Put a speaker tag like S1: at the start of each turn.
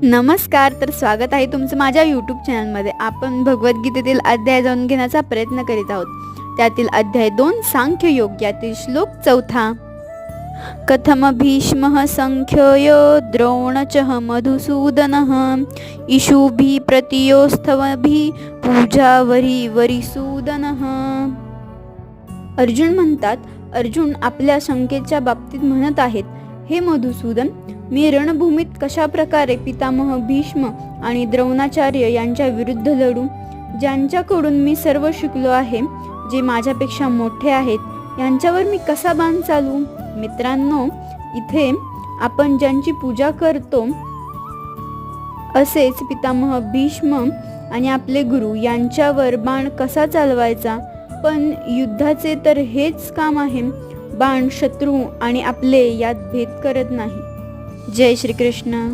S1: नमस्कार. तर स्वागत आहे तुमचं माझ्या यूट्यूब चॅनलमध्ये. आपण भगवद्गीतेतील अध्याय जाणून घेण्याचा प्रयत्न करीत आहोत. त्यातील अध्याय 2 सांख्ययोग यातील श्लोक 4. कथम भीष्मः संख्ययो द्रोणचः मधुसूदनः इषुभिः प्रतियोत्सवभिः पूजावरी वरिसूदनः. अर्जुन म्हणतात, अर्जुन आपल्या शंकेच्या बाबतीत म्हणत आहेत, हे मधुसूदन, मी रणभूमीत कशा प्रकारे पितामह भीष्म आणि द्रोणाचार्य यांच्या विरुद्ध लढू, ज्यांच्याकडून मी सर्व शिकलो आहे, जे माझ्यापेक्षा मोठे आहेत, यांच्यावर मी कसा बाण चालू. मित्रांनो, इथे आपण ज्यांची पूजा करतो असेच पितामह भीष्म आणि आपले गुरु यांच्यावर बाण कसा चालवायचा. पण युद्धाचे तर हेच काम आहे. बाण शत्रू आणि आपले यात भेद करत नाही. जय श्री कृष्ण.